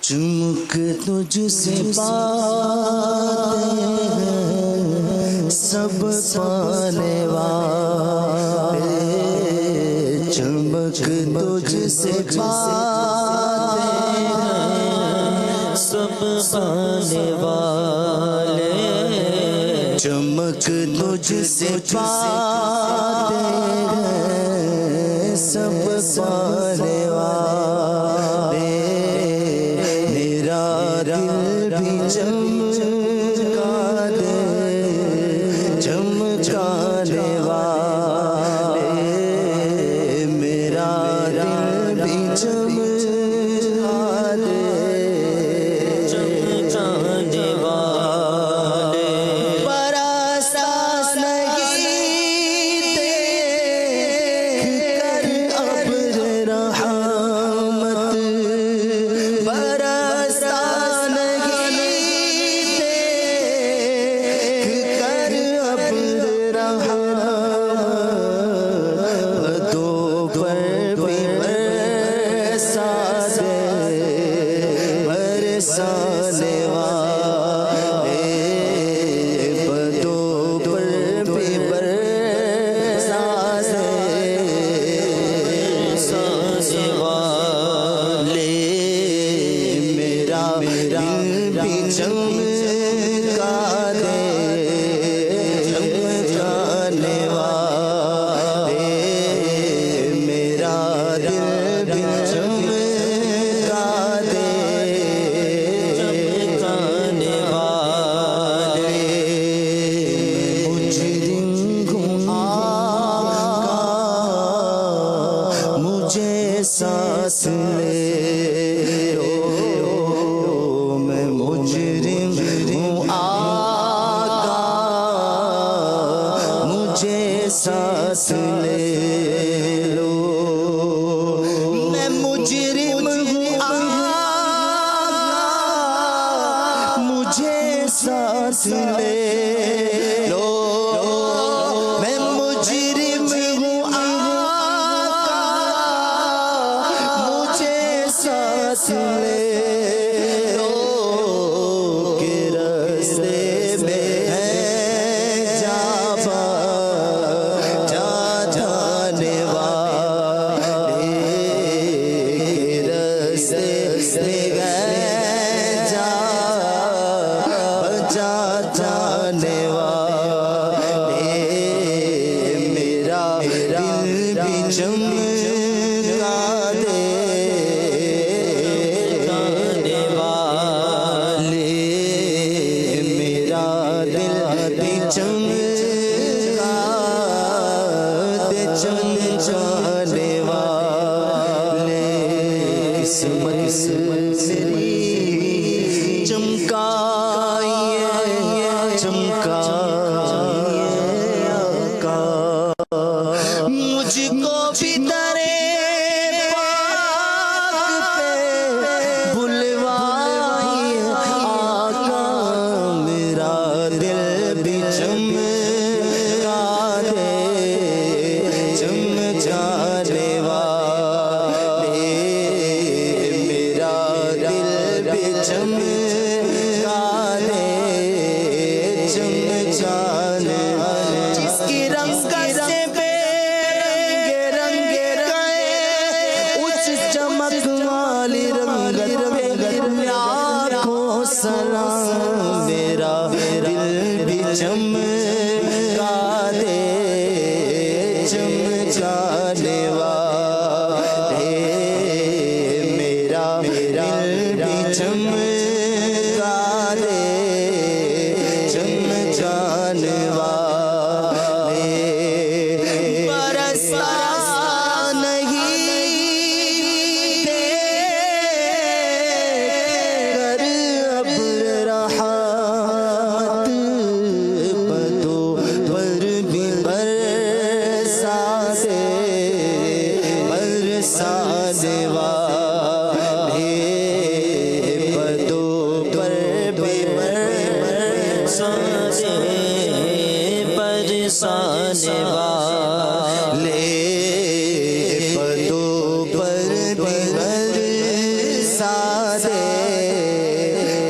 چمک تجھ سے پاتے ہیں سب پانے والے، چمک تجھ سے پاتے ہیں سب پانے والے، چمک تجھ سے پاتے ہیں سب پانے والے، میرا دل بھی چمکا دے چمکانے والے، میرا دل بھی چمکا دے چمکانے والے، برسا نہیں دیکھ کر ابر رحمت، برسا نہیں دیکھ کر ابر رحمت، بدوں پر بھی برسا دے برسانے والے، بدوں پر بھی برسا دے برسانے والے، میرا دل بھی چمکا دے چمکانے والے، میرا دل بھی چمکا دے چمکانے والے، مجرم ہوں آقا مجھے سانس لے لو، میں مجرم ہوں آقا مجھے سانس لے لو، میں مجرم ہوں آقا مجھے سانس لے لو، میں مجرم ہوں آقا مجھے سانس لے لو، کہ رستے میں ہے جانے والے، کہ رستے میں ہے جانے والے، میرا دل بھی چمکا دے چمکانے والے، میرا دل بھی چمکا دے چمکانے والے، قسمت میری چمکائیے چمکائیے آقا، مجھ کو بھی درے پاک پہ بلوائیے آقا، میرا دل بھی چمکا دے چمکانے والے، میرا دل بھی چمکا دے چمکانے والے، جس کی رنگت سے بے رنگ گئے اس چمک والی رنگت پہ لاکھوں سلام، میرا دل بھی چمکا دے چمکانے والے، میرا دل بھی چمکا دے چمکانے والے، برسا نہیں دیکھ کر ابر رحمت، بدوں پر بھی برسا دے برسانے والے، بدوں